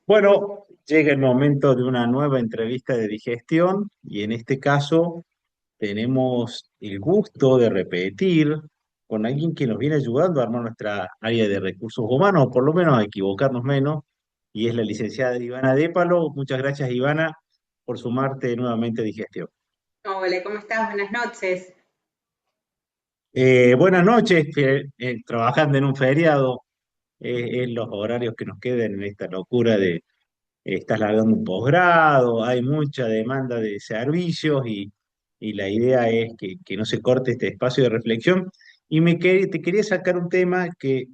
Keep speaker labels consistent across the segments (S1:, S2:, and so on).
S1: Bueno, llega el momento de una nueva entrevista de digestión y en este caso tenemos el gusto de repetir con alguien que nos viene ayudando a armar nuestra área de recursos humanos, o por lo menos a equivocarnos menos, y es la licenciada Ivana Dépalo. Muchas gracias, Ivana, por sumarte nuevamente a digestión.
S2: Hola, ¿cómo estás? Buenas noches.
S1: Buenas noches, trabajando en un feriado, en los horarios que nos quedan en esta locura de estás largando un posgrado, hay mucha demanda de servicios y la idea es que no se corte este espacio de reflexión. Te quería sacar un tema que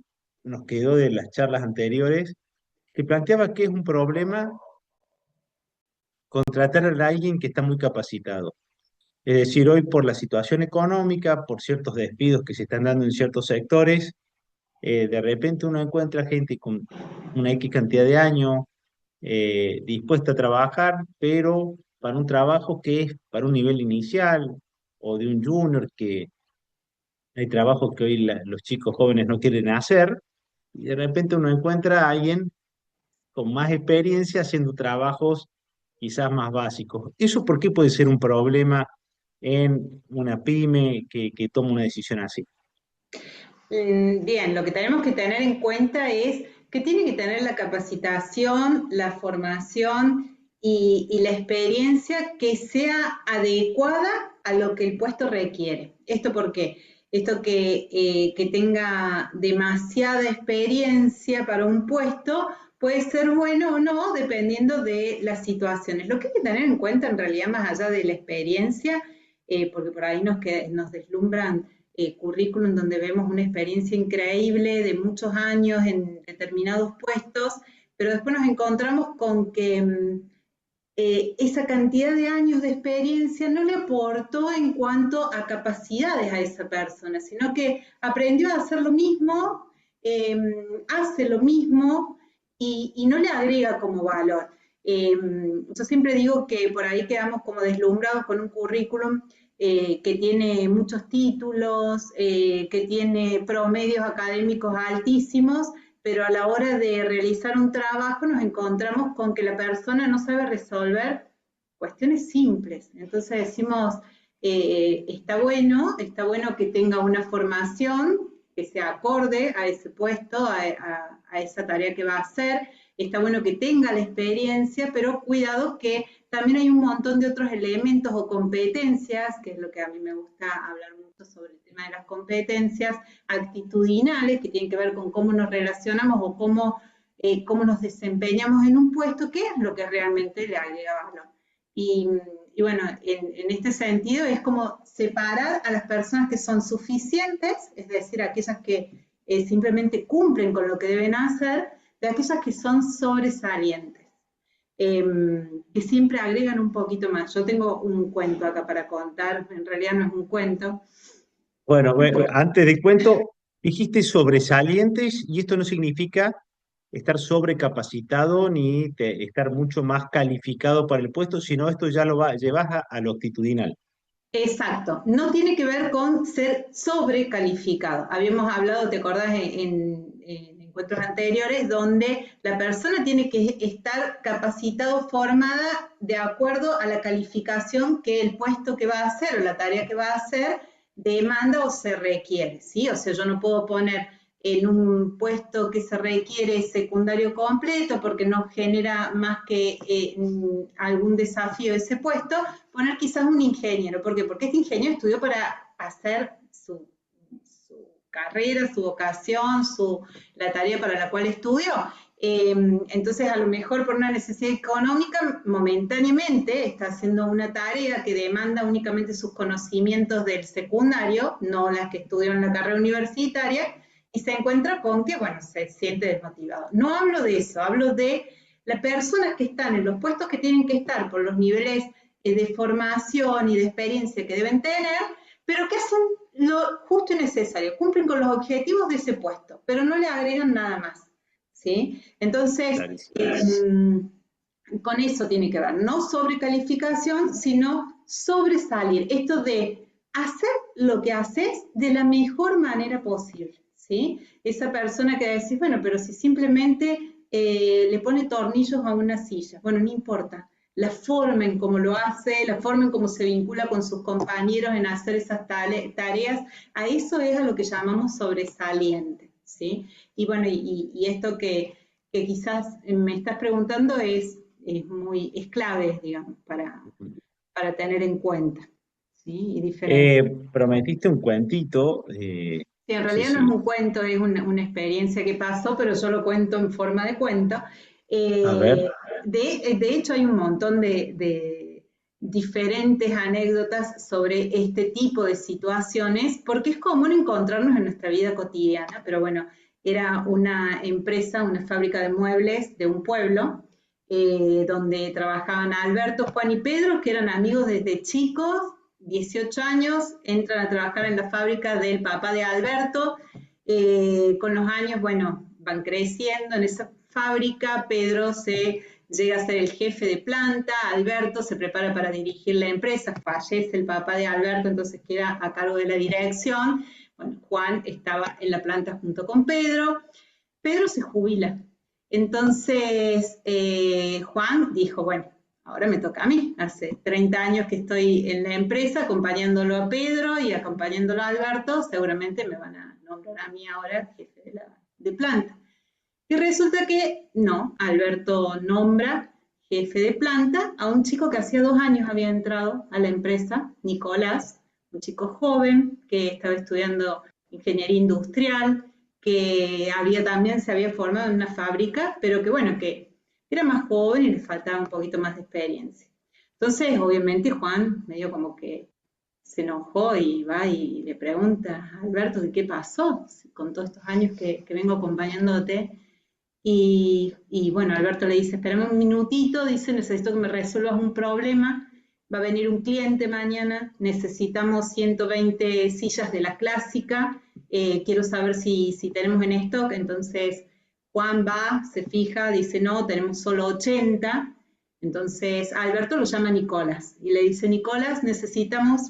S1: nos quedó de las charlas anteriores, que planteaba que es un problema contratar a alguien que está muy capacitado. Es decir, hoy por la situación económica, por ciertos despidos que se están dando en ciertos sectores, de repente uno encuentra gente con una X cantidad de años dispuesta a trabajar, pero para un trabajo que es para un nivel inicial o de un junior, que hay trabajos que hoy los chicos jóvenes no quieren hacer, y de repente uno encuentra a alguien con más experiencia haciendo trabajos quizás más básicos. ¿Eso por qué puede ser un problema en una pyme que toma una decisión así?
S2: Bien, lo que tenemos que tener en cuenta es que tiene que tener la capacitación, la formación y la experiencia que sea adecuada a lo que el puesto requiere. ¿Esto por qué? Esto que tenga demasiada experiencia para un puesto puede ser bueno o no, dependiendo de las situaciones. Lo que hay que tener en cuenta en realidad, más allá de la experiencia, porque por ahí nos deslumbran currículum donde vemos una experiencia increíble de muchos años en determinados puestos, pero después nos encontramos con que esa cantidad de años de experiencia no le aportó en cuanto a capacidades a esa persona, sino que aprendió a hacer lo mismo, eh, hace lo mismo y no le agrega como valor. Yo siempre digo que por ahí quedamos como deslumbrados con un currículum que tiene muchos títulos, que tiene promedios académicos altísimos, pero a la hora de realizar un trabajo nos encontramos con que la persona no sabe resolver cuestiones simples. Entonces decimos, está bueno que tenga una formación que sea acorde a ese puesto, a esa tarea que va a hacer, está bueno que tenga la experiencia, pero cuidado que también hay un montón de otros elementos o competencias, que es lo que a mí me gusta hablar mucho sobre el tema de las competencias actitudinales, que tienen que ver con cómo nos relacionamos o cómo nos desempeñamos en un puesto, que es lo que realmente le agrega valor. Y, y bueno, en este sentido es como separar a las personas que son suficientes, es decir, aquellas que simplemente cumplen con lo que deben hacer, de aquellas que son sobresalientes, eh, que siempre agregan un poquito más. Yo tengo un cuento acá para contar, en realidad no es un cuento.
S1: Bueno, antes del cuento, dijiste sobresalientes y esto no significa estar sobrecapacitado ni estar mucho más calificado para el puesto, sino esto ya llevas a lo actitudinal.
S2: Exacto, no tiene que ver con ser sobrecalificado. Habíamos hablado, ¿te acordás? En encuentros anteriores, donde la persona tiene que estar capacitado, formada de acuerdo a la calificación que el puesto que va a hacer o la tarea que va a hacer demanda o se requiere, ¿sí? O sea, yo no puedo poner en un puesto que se requiere secundario completo porque no genera más que algún desafío ese puesto, poner quizás un ingeniero. ¿Por qué? Porque este ingeniero estudió para hacer su carrera, su vocación, la tarea para la cual estudió. Entonces, a lo mejor por una necesidad económica, momentáneamente está haciendo una tarea que demanda únicamente sus conocimientos del secundario, no las que estudió en la carrera universitaria, y se encuentra con que, bueno, se siente desmotivado. No hablo de eso, hablo de las personas que están en los puestos que tienen que estar por los niveles de formación y de experiencia que deben tener, pero que hacen lo justo y necesario, cumplen con los objetivos de ese puesto, pero no le agregan nada más. ¿Sí? Entonces,
S1: Clarísimo.
S2: con eso tiene que ver, no sobrecalificación, sino sobresalir. Esto de hacer lo que haces de la mejor manera posible. ¿sí? Esa persona que decís, bueno, pero si simplemente le pone tornillos a una silla, bueno, no importa, la forma en cómo lo hace, la forma en cómo se vincula con sus compañeros en hacer esas tareas, a eso es a lo que llamamos sobresaliente, ¿sí? Y bueno, y esto que quizás me estás preguntando es clave, digamos, para tener en cuenta, ¿sí? Y diferencia.
S1: Prometiste un cuentito,
S2: Sí, en
S1: no sé
S2: realidad no es
S1: si,
S2: un cuento, es una experiencia que pasó, pero yo lo cuento en forma de cuento.
S1: a ver,
S2: Eh, de hecho, hay un montón de diferentes anécdotas sobre este tipo de situaciones, porque es común encontrarnos en nuestra vida cotidiana, pero bueno, era una empresa, una fábrica de muebles de un pueblo, donde trabajaban Alberto, Juan y Pedro, que eran amigos desde chicos, 18 años, entran a trabajar en la fábrica del papá de Alberto. Con los años, bueno, van creciendo en esa fábrica. Pedro se llega a ser el jefe de planta, Alberto se prepara para dirigir la empresa, fallece el papá de Alberto, entonces queda a cargo de la dirección. Bueno, Juan estaba en la planta junto con Pedro. Pedro se jubila. Entonces, Juan dijo, bueno, ahora me toca a mí. Hace 30 años que estoy en la empresa acompañándolo a Pedro y acompañándolo a Alberto, seguramente me van a nombrar a mí ahora jefe de planta. Y resulta que no, Alberto nombra jefe de planta a un chico que hacía 2 años había entrado a la empresa, Nicolás, un chico joven que estaba estudiando ingeniería industrial, que también se había formado en una fábrica, pero que bueno, que era más joven y le faltaba un poquito más de experiencia. Entonces, obviamente, Juan medio como que se enojó y va y le pregunta a Alberto qué pasó con todos estos años que vengo acompañándote. Y bueno, Alberto le dice, espérame un minutito, dice, necesito que me resuelvas un problema, va a venir un cliente mañana, necesitamos 120 sillas de la clásica, quiero saber si tenemos en stock. Entonces Juan va, se fija, dice, no, tenemos solo 80. Entonces Alberto lo llama Nicolás y le dice, Nicolás,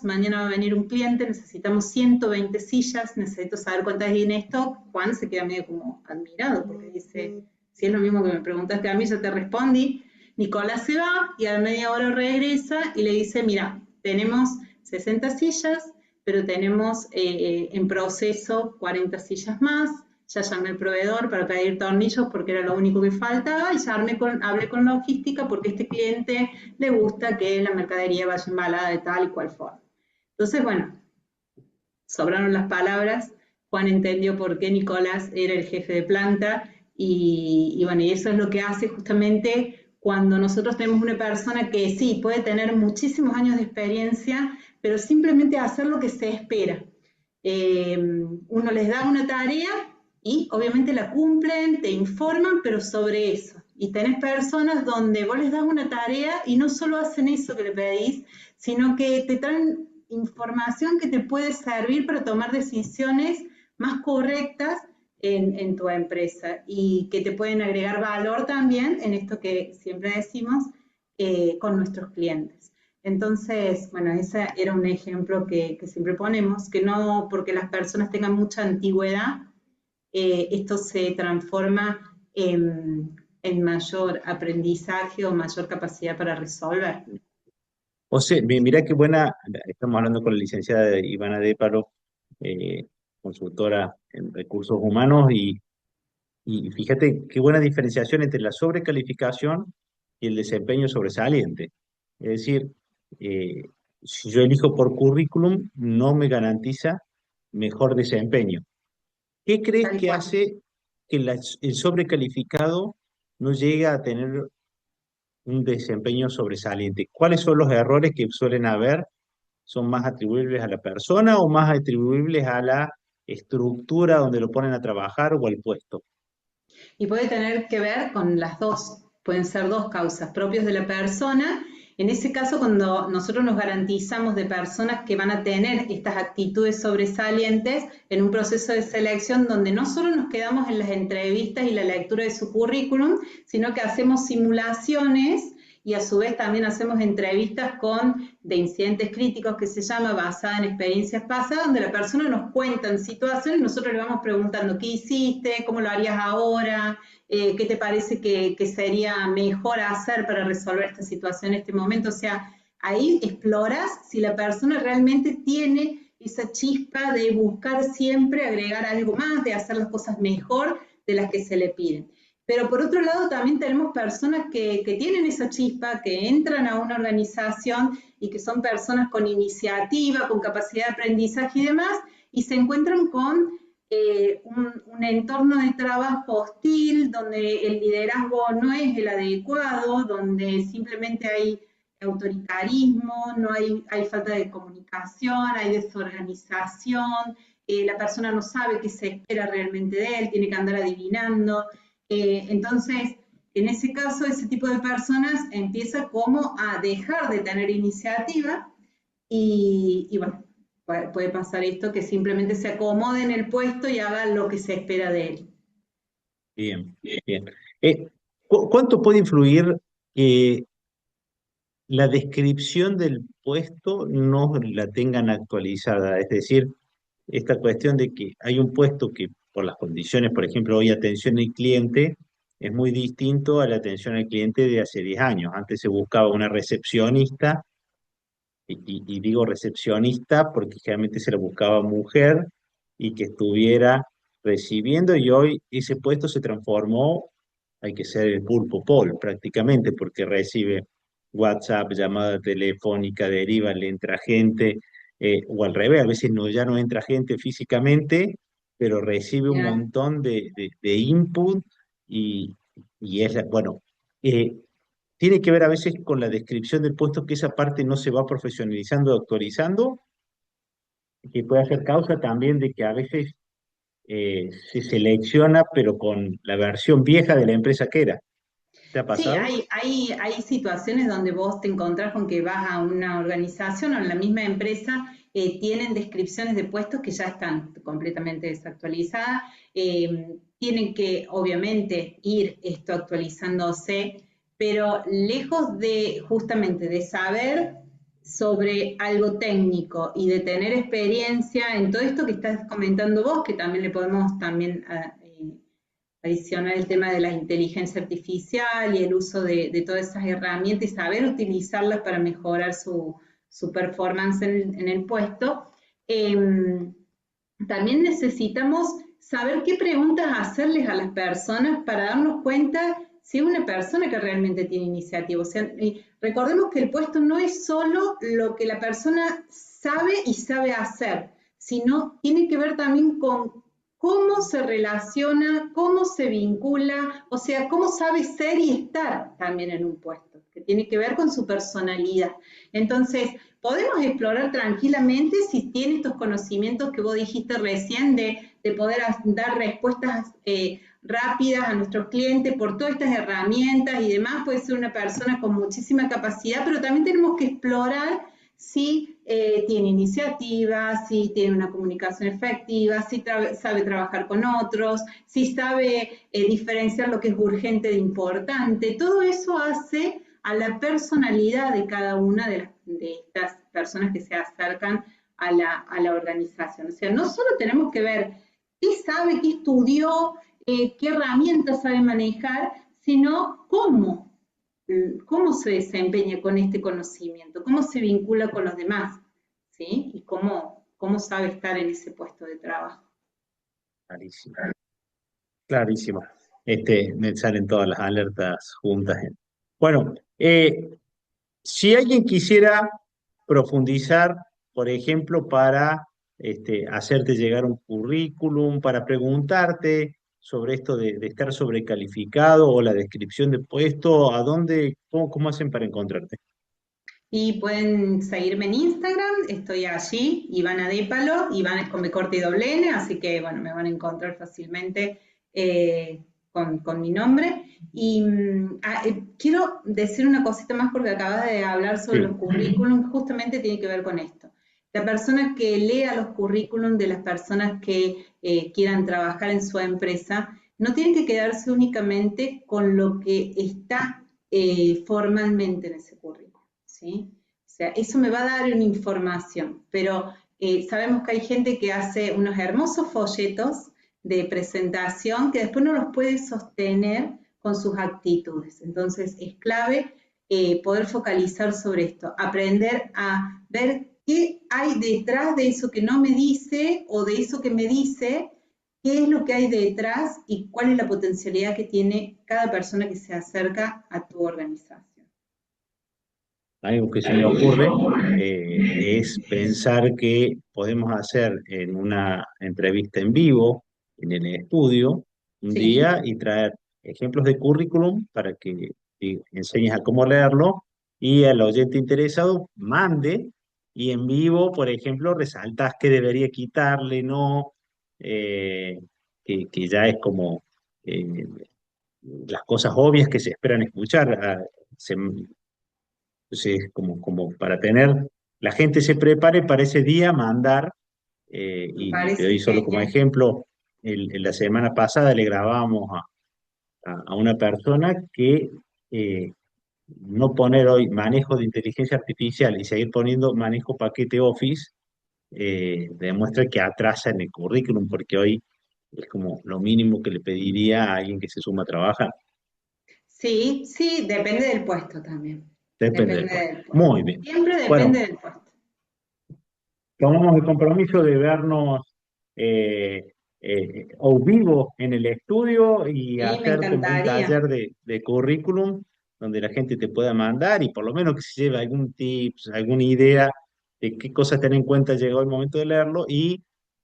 S2: mañana va a venir un cliente, necesitamos 120 sillas, necesito saber cuántas hay en stock. Juan se queda medio como admirado porque dice, si es lo mismo que me preguntaste a mí, ya te respondí. Nicolás se va y a la media hora regresa y le dice, mira, tenemos 60 sillas, pero tenemos en proceso 40 sillas más. Ya llamé al proveedor para pedir tornillos porque era lo único que faltaba y ya hablé con logística porque a este cliente le gusta que la mercadería vaya embalada de tal y cual forma. Entonces, bueno, sobraron las palabras. Juan entendió por qué Nicolás era el jefe de planta y bueno, y eso es lo que hace justamente cuando nosotros tenemos una persona que sí, puede tener muchísimos años de experiencia, pero simplemente hacer lo que se espera. Uno les da una tarea y obviamente la cumplen, te informan, pero sobre eso. Y tenés personas donde vos les das una tarea y no solo hacen eso que le pedís, sino que te traen información que te puede servir para tomar decisiones más correctas en tu empresa y que te pueden agregar valor también en esto que siempre decimos con nuestros clientes. Entonces, bueno, ese era un ejemplo que siempre ponemos, que no porque las personas tengan mucha antigüedad, esto se transforma en mayor aprendizaje o mayor capacidad para resolver.
S1: o sea, mira qué buena, estamos hablando con la licenciada Ivana Dépalo, eh, consultora en recursos humanos, y fíjate qué buena diferenciación entre la sobrecalificación y el desempeño sobresaliente. Es decir, eh, si yo elijo por currículum, no me garantiza mejor desempeño. ¿Qué crees
S2: Tal
S1: que
S2: cual.
S1: hace que el sobrecalificado no llegue a tener un desempeño sobresaliente? ¿Cuáles son los errores que suelen haber? ¿Son más atribuibles a la persona o más atribuibles a la estructura donde lo ponen a trabajar o al puesto?
S2: Y puede tener que ver con las dos, pueden ser dos causas propias de la persona. En ese caso, cuando nosotros nos garantizamos de personas que van a tener estas actitudes sobresalientes en un proceso de selección donde no solo nos quedamos en las entrevistas y la lectura de su currículum, sino que hacemos simulaciones y a su vez también hacemos entrevistas de incidentes críticos, que se llama, basada en experiencias pasadas, donde la persona nos cuenta en situaciones y nosotros le vamos preguntando qué hiciste, cómo lo harías ahora, qué te parece que sería mejor hacer para resolver esta situación en este momento. O sea, ahí exploras si la persona realmente tiene esa chispa de buscar siempre agregar algo más, de hacer las cosas mejor de las que se le piden. Pero por otro lado también tenemos personas que tienen esa chispa, que entran a una organización y que son personas con iniciativa, con capacidad de aprendizaje y demás, y se encuentran con un entorno de trabajo hostil, donde el liderazgo no es el adecuado, donde simplemente hay autoritarismo, no hay falta de comunicación, hay desorganización, la persona no sabe qué se espera realmente de él, tiene que andar adivinando. Entonces, en ese caso, ese tipo de personas empieza como a dejar de tener iniciativa y bueno, puede pasar esto, que simplemente se acomode en el puesto y haga lo que se espera de él.
S1: Bien, bien. ¿Cuánto puede influir que la descripción del puesto no la tengan actualizada? Es decir, esta cuestión de que hay un puesto que por las condiciones, por ejemplo, hoy atención al cliente, es muy distinto a la atención al cliente de hace 10 años. Antes se buscaba una recepcionista, y digo recepcionista porque generalmente se la buscaba mujer y que estuviera recibiendo, y hoy ese puesto se transformó, hay que ser el pulpo pol prácticamente, porque recibe WhatsApp, llamada telefónica, deriva, le entra gente, o al revés, a veces no, ya no entra gente físicamente, pero recibe un
S2: Ya.
S1: montón de input y es, bueno, eh, tiene que ver a veces con la descripción del puesto, que esa parte no se va profesionalizando, actualizando, que puede ser causa también de que a veces se selecciona, pero con la versión vieja de la empresa que era. ¿Te ha
S2: Sí,
S1: pasado?
S2: hay situaciones donde vos te encontrás con que vas a una organización o en la misma empresa, tienen descripciones de puestos que ya están completamente desactualizadas, tienen que obviamente ir esto actualizándose, pero lejos de justamente de saber sobre algo técnico y de tener experiencia en todo esto que estás comentando vos, que también le podemos también adicionar el tema de la inteligencia artificial y el uso de todas esas herramientas y saber utilizarlas para mejorar su performance en el puesto. También necesitamos saber qué preguntas hacerles a las personas para darnos cuenta si es una persona que realmente tiene iniciativa. O sea, recordemos que el puesto no es solo lo que la persona sabe y sabe hacer, sino tiene que ver también con cómo se relaciona, cómo se vincula, o sea, cómo sabe ser y estar también en un puesto, que tiene que ver con su personalidad. Entonces, podemos explorar tranquilamente si tiene estos conocimientos que vos dijiste recién de poder dar respuestas rápidas a nuestros clientes por todas estas herramientas y demás. Puede ser una persona con muchísima capacidad, pero también tenemos que explorar si tiene iniciativa, si tiene una comunicación efectiva, si sabe trabajar con otros, si sabe diferenciar lo que es urgente de importante. Todo eso hace a la personalidad de cada una de estas personas que se acercan a la organización. O sea, no solo tenemos que ver qué sabe, qué estudió, qué herramientas sabe manejar, sino cómo se desempeña con este conocimiento, cómo se vincula con los demás, ¿sí? Y cómo sabe estar en ese puesto de trabajo.
S1: Clarísimo. Clarísimo. Me salen todas las alertas juntas. Bueno, si alguien quisiera profundizar, por ejemplo, para hacerte llegar un currículum, para preguntarte sobre esto de estar sobrecalificado o la descripción de puesto, ¿a dónde, cómo hacen para encontrarte?
S2: Y pueden seguirme en Instagram, estoy allí, Ivana Dépalo, Ivana es con B corta y doble N, así que bueno, me van a encontrar fácilmente con mi nombre. Y quiero decir una cosita más porque acabas de hablar sobre los
S1: Sí.
S2: currículums, justamente tiene que ver con esto. La persona que lea los currículums de las personas que quieran trabajar en su empresa, no tiene que quedarse únicamente con lo que está formalmente en ese currículum, ¿sí? O sea, eso me va a dar una información, pero sabemos que hay gente que hace unos hermosos folletos de presentación que después no los puede sostener con sus actitudes. Entonces, es clave poder focalizar sobre esto, aprender a ver qué hay detrás de eso que no me dice o de eso que me dice, qué es lo que hay detrás y cuál es la potencialidad que tiene cada persona que se acerca a tu organización.
S1: Algo que se me ocurre es pensar que podemos hacer en una entrevista en vivo, en el estudio, un
S2: ¿Sí?
S1: día y traer ejemplos de currículum para que enseñes a cómo leerlo y al oyente interesado mande y en vivo, por ejemplo, resaltas que debería quitarle, no, Eh, que ya es como eh, las cosas obvias que se esperan escuchar. Entonces, como para tener, la gente se prepare para ese día mandar,
S2: Me
S1: y te doy
S2: parece
S1: solo como
S2: genial.
S1: ejemplo, la semana pasada le grabamos a una persona que no poner hoy manejo de inteligencia artificial y seguir poniendo manejo paquete Office, demuestra que atrasa en el currículum, porque hoy es como lo mínimo que le pediría a alguien que se suma a trabajar.
S2: Sí, sí, depende del puesto también.
S1: Depende del
S2: Depende
S1: puesto.
S2: del puesto.
S1: Muy bien.
S2: Siempre depende
S1: Bueno,
S2: del puesto.
S1: tomamos el compromiso de vernos o vivo en el estudio y
S2: Sí, me
S1: hacer como un
S2: encantaría.
S1: taller de currículum donde la gente te pueda mandar y por lo menos que se lleve algún tips, alguna idea de qué cosas tener en cuenta llegó el momento de leerlo y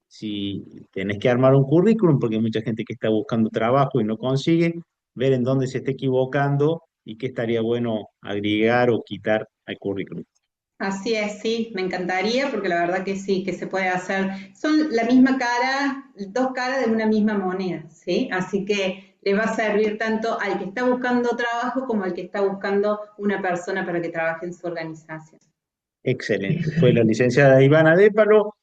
S1: si tenés que armar un currículum, porque hay mucha gente que está buscando trabajo y no consigue, ver en dónde se está equivocando y qué estaría bueno agregar o quitar al currículum.
S2: Así es, sí, me encantaría porque la verdad que sí, que se puede hacer. Son la misma cara, dos caras de una misma moneda, ¿sí? Así que le va a servir tanto al que está buscando trabajo como al que está buscando una persona para que trabaje en su organización.
S1: Excelente. Fue la licenciada Ivana Dépalo,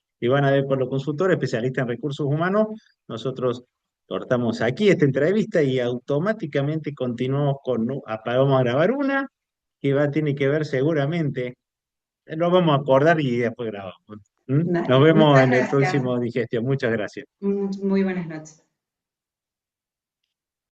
S1: consultora, especialista en recursos humanos. Nosotros cortamos aquí esta entrevista y automáticamente continuamos con, vamos a grabar una que tiene que ver seguramente, lo vamos a acordar y después grabamos. ¿Mm? Nos
S2: Dale,
S1: vemos
S2: muchas
S1: en el
S2: gracias.
S1: próximo Digestión. Muchas gracias.
S2: Muy buenas noches.